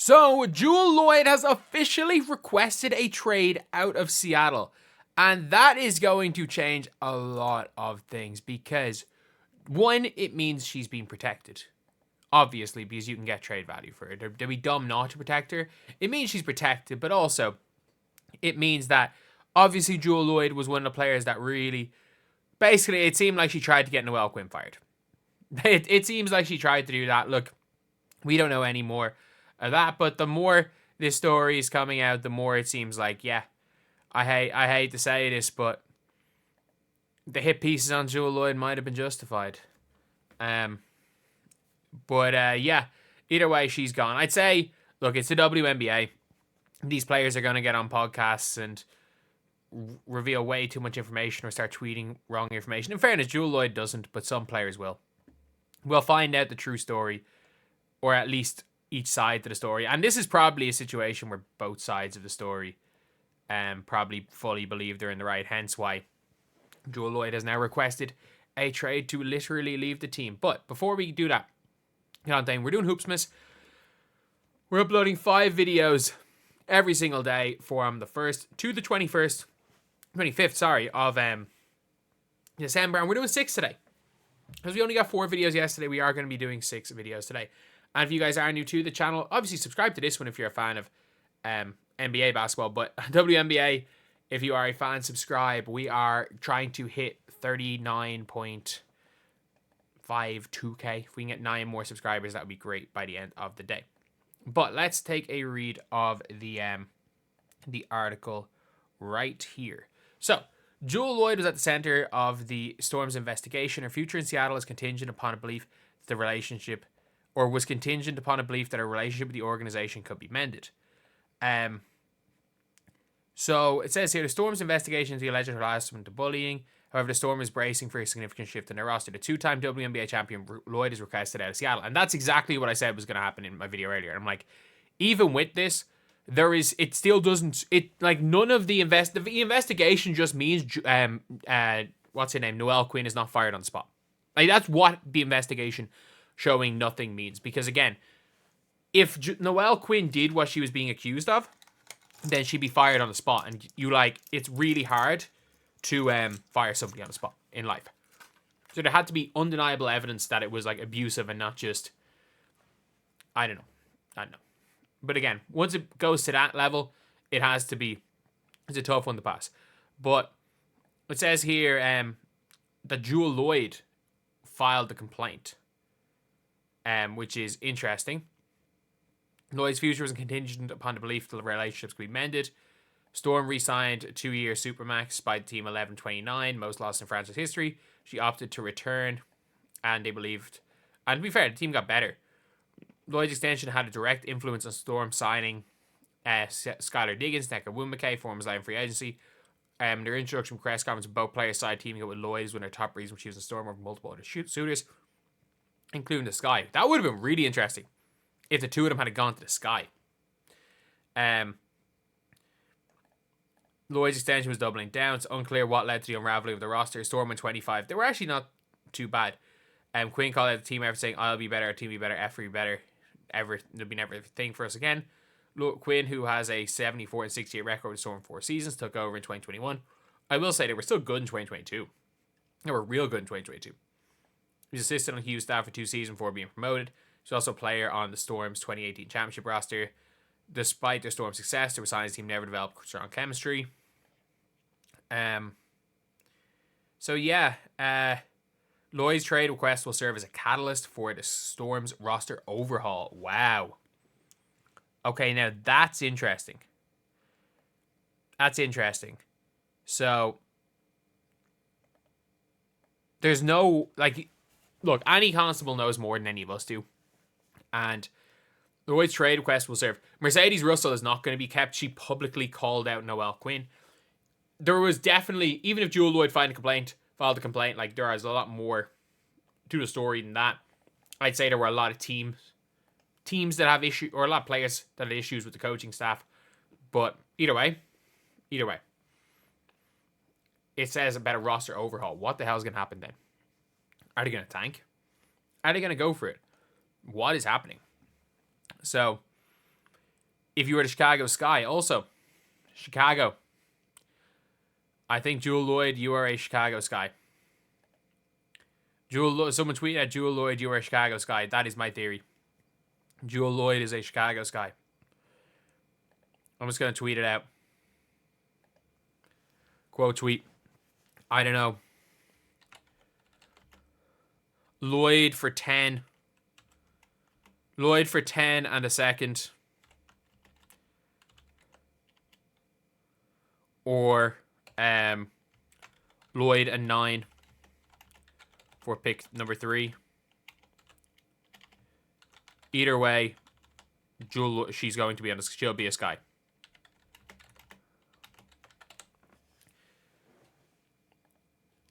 So, Jewell Loyd has officially requested a trade out of Seattle. And that is going to change a lot of things because, one, it means she's being protected. Obviously, because you can get trade value for her. They'd be dumb not to protect her. It means she's protected, but also, it means that, obviously, Jewell Loyd was one of the players that really... Basically, it seemed like she tried to get Noelle Quinn fired. It seems like she tried to do that. Look, we don't know any more of that, but the more this story is coming out, the more it seems like, yeah, I hate to say this, but the hit pieces on Jewell Loyd might have been justified. Yeah, either way, she's gone. I'd say, look, it's the WNBA. These players are going to get on podcasts and reveal way too much information or start tweeting wrong information. In fairness, Jewell Loyd doesn't, but some players will. We'll find out the true story, or at least each side to the story. And this is probably a situation where both sides of the story probably fully believe they're in the right. Hence why Jewell Loyd has now requested a trade to literally leave the team. But before we do that, we're doing Hoopsmas. We're uploading 5 videos every single day from the 1st to the 25th of December. And we're doing 6 today. Because we only got 4 videos yesterday, we are going to be doing 6 videos today. And if you guys are new to the channel, obviously subscribe to this one if you're a fan of NBA basketball. But WNBA, if you are a fan, subscribe. We are trying to hit 39.52k. If we can get 9 more subscribers, that would be great by the end of the day. But let's take a read of the article right here. So, Jewell Loyd was at the center of the Storm's investigation. Her future in Seattle is contingent upon a belief that her relationship with the organization could be mended. So it says here, the Storm's investigation into the alleged harassment to bullying. However, the Storm is bracing for a significant shift in their roster. The 2-time WNBA champion Loyd is requested out of Seattle. And that's exactly what I said was going to happen in my video earlier. I'm like, even with this, none of the investigation just means, what's her name? Noelle Quinn is not fired on the spot. Like, that's what the investigation showing nothing means. Because again, if Noelle Quinn did what she was being accused of, then she'd be fired on the spot. And it's really hard to fire somebody on the spot in life. So there had to be undeniable evidence that it was like abusive and not just, I don't know. But again, once it goes to that level, it's a tough one to pass. But it says here that Jewell Loyd filed the complaint, which is interesting. Loyd's future was contingent upon the belief that the relationships could be mended. Storm re-signed a 2-year supermax by Team 1129, most lost in franchise history. She opted to return, and they believed, and to be fair, the team got better. Loyd's extension had a direct influence on Storm signing Skylar Diggins, Nneka Nwumeke, former Zion free agency. Their introduction press conference with both players side teaming up with Loyd is one of their top reasons when she was in Storm over multiple other suitors, including the Sky. That would have been really interesting if the two of them had gone to the Sky. Loyd's extension was doubling down. It's unclear what led to the unraveling of the roster. Storm went 25. They were actually not too bad. Quinn called out the team effort saying, I'll be better, our team will be better, effort will be better. There'll be never everything for us again. Quinn, who has a 74-68 record with Storm 4 seasons, took over in 2021. I will say they were still good in 2022. They were real good in 2022. He was assistant on Hughes' staff for 2 seasons before being promoted. He's also a player on the Storm's 2018 championship roster. Despite their Storm success, the Resigns team never developed strong chemistry. Loyd's trade request will serve as a catalyst for the Storm's roster overhaul. Wow. Okay, now that's interesting. So, there's no, look, Annie Constable knows more than any of us do. And Loyd's trade request will serve. Mercedes Russell is not going to be kept. She publicly called out Noelle Quinn. There was definitely, even if Jewell Loyd filed a complaint, there is a lot more to the story than that. I'd say there were a lot of teams that have issues, or a lot of players that had issues with the coaching staff. But either way, it says about a roster overhaul. What the hell is going to happen then? Are they going to tank? Are they going to go for it? What is happening? So, if you were the Chicago Sky, also, Chicago. I think Jewell Loyd, you are a Chicago Sky. Someone tweeted at Jewell Loyd, you are a Chicago Sky. That is my theory. Jewell Loyd is a Chicago Sky. I'm just going to tweet it out. Quote tweet. I don't know. Loyd for 10. Loyd for 10 and a second. Or Loyd and 9 for pick number 3. Either way, she's going to be on the, she'll be a Sky.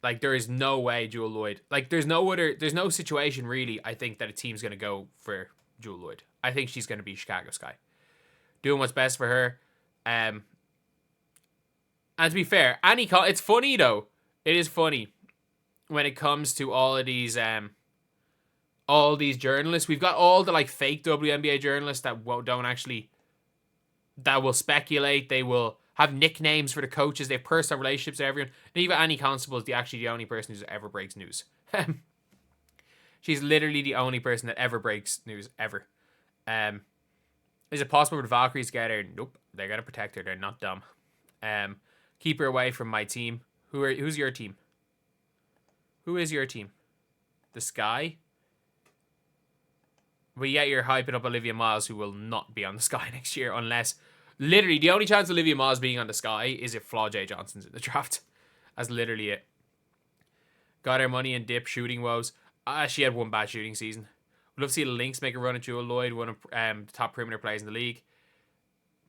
Like, there is no way Jewell Loyd. Like, there's no situation really, I think, that a team's going to go for Jewell Loyd. I think she's going to be Chicago Sky. Doing what's best for her. And to be fair, it's funny, though. It is funny when it comes to all these journalists. We've got all the, like, fake WNBA journalists that don't actually... that will speculate. They will have nicknames for the coaches. They have personal relationships with everyone. And even Annie Constable is the only person who ever breaks news. She's literally the only person that ever breaks news, ever. Is it possible for the Valkyries to get her? Nope. They're going to protect her. They're not dumb. Keep her away from my team. Who's your team? Who is your team? The Sky? But yet you're hyping up Olivia Miles, who will not be on the Sky next year, unless... Literally, the only chance of Olivia Miles being on the Sky is if Flaw J. Johnson's in the draft. That's literally it. Got her money in dip shooting woes. She had one bad shooting season. Would love to see the Lynx make a run at Jewell Loyd, one of the top perimeter players in the league.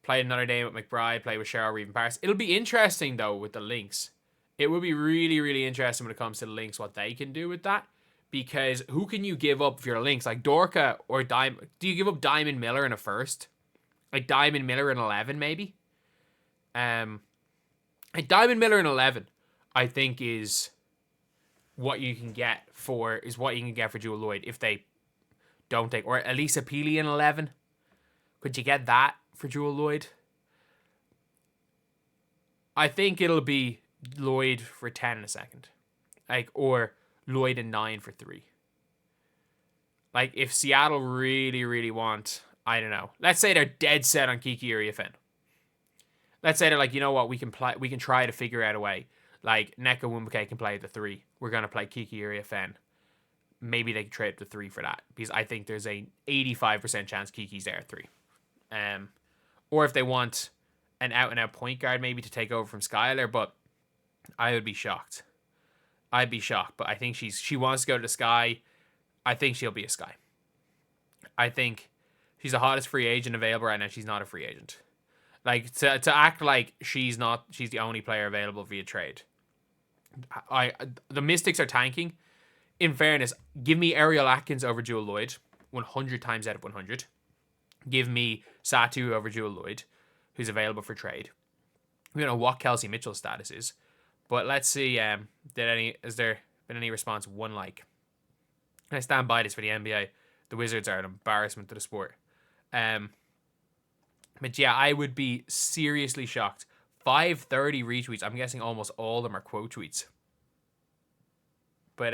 Played another day with McBride, played with Cheryl Reeve and Paris. It'll be interesting, though, with the Lynx. It will be really, really interesting when it comes to the Lynx, what they can do with that. Because who can you give up if you're a Lynx? Like Dorka or Diamond. Do you give up Diamond Miller in a first? Like Diamond Miller in 11, maybe? Like Diamond Miller in 11, I think is what you can get for Jewell Loyd if they don't take, or at least a Peely in 11. Could you get that for Jewell Loyd? I think it'll be Loyd for 10 in a second. Like, or Loyd and 9 for 3. Like, if Seattle really, really want, I don't know. Let's say they're dead set on Kiki Iriafen. Let's say they're like, you know what, we can try to figure out a way. Like, Nneka Nwubuike can play at the 3. We're going to play Kiki Iriafen. Maybe they can trade up the 3 for that. Because I think there's a 85% chance Kiki's there at 3. Or if they want an out-and-out point guard maybe to take over from Skylar, but I would be shocked. I'd be shocked, but I think she wants to go to the Sky. I think she'll be a Sky. I think she's the hottest free agent available right now. She's not a free agent. Like, to act like she's the only player available via trade. The Mystics are tanking. In fairness, give me Ariel Atkins over Jewell Loyd 100 times out of 100. Give me Satu over Jewell Loyd, who's available for trade. We don't know what Kelsey Mitchell's status is, but let's see. Has there been any response? One like. I stand by this for the NBA. The Wizards are an embarrassment to the sport. But yeah, I would be seriously shocked. 530 retweets. I'm guessing almost all of them are quote tweets. But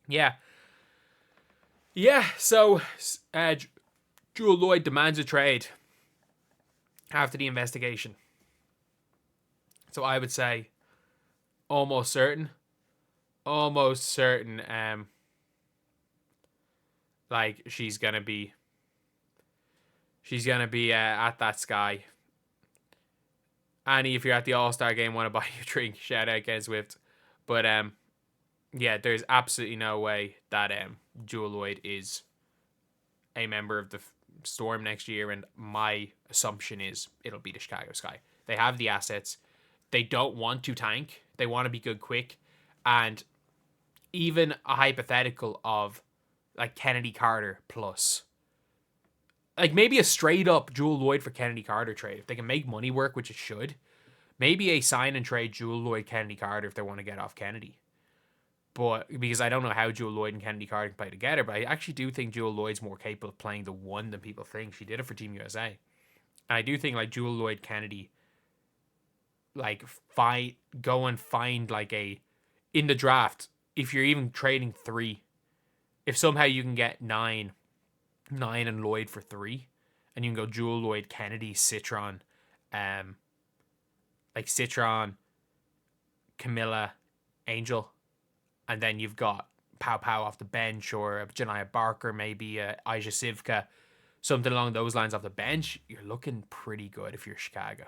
yeah. So Jewell Loyd demands a trade after the investigation. So I would say almost certain. Like she's gonna be at that Sky. Annie, if you're at the All-Star game, want to buy you a drink, shout out Ken Swift. But yeah, there's absolutely no way that Jewell Loyd is a member of the Storm next year, and my assumption is it'll be the Chicago Sky. They have the assets. They don't want to tank. They want to be good quick. And even a hypothetical of like Kennedy Carter plus, like maybe a straight up Jewell Loyd for Kennedy Carter trade. If they can make money work, which it should, maybe a sign and trade Jewell Loyd, Kennedy Carter if they want to get off Kennedy. But because I don't know how Jewell Loyd and Kennedy Carter can play together, but I actually do think Jewell Loyd's more capable of playing the one than people think. She did it for Team USA. And I do think like Jewell Loyd Kennedy, like go and find like in the draft, if you're even trading 3, if somehow you can get 9 and Lloyd for 3, and you can go Jewell Loyd Kennedy, Citron, like Citron, Camilla, Angel, and then you've got Pow Pow off the bench, or Janiah Barker, maybe Aisha Sivka, something along those lines off the bench. You're looking pretty good if you're Chicago.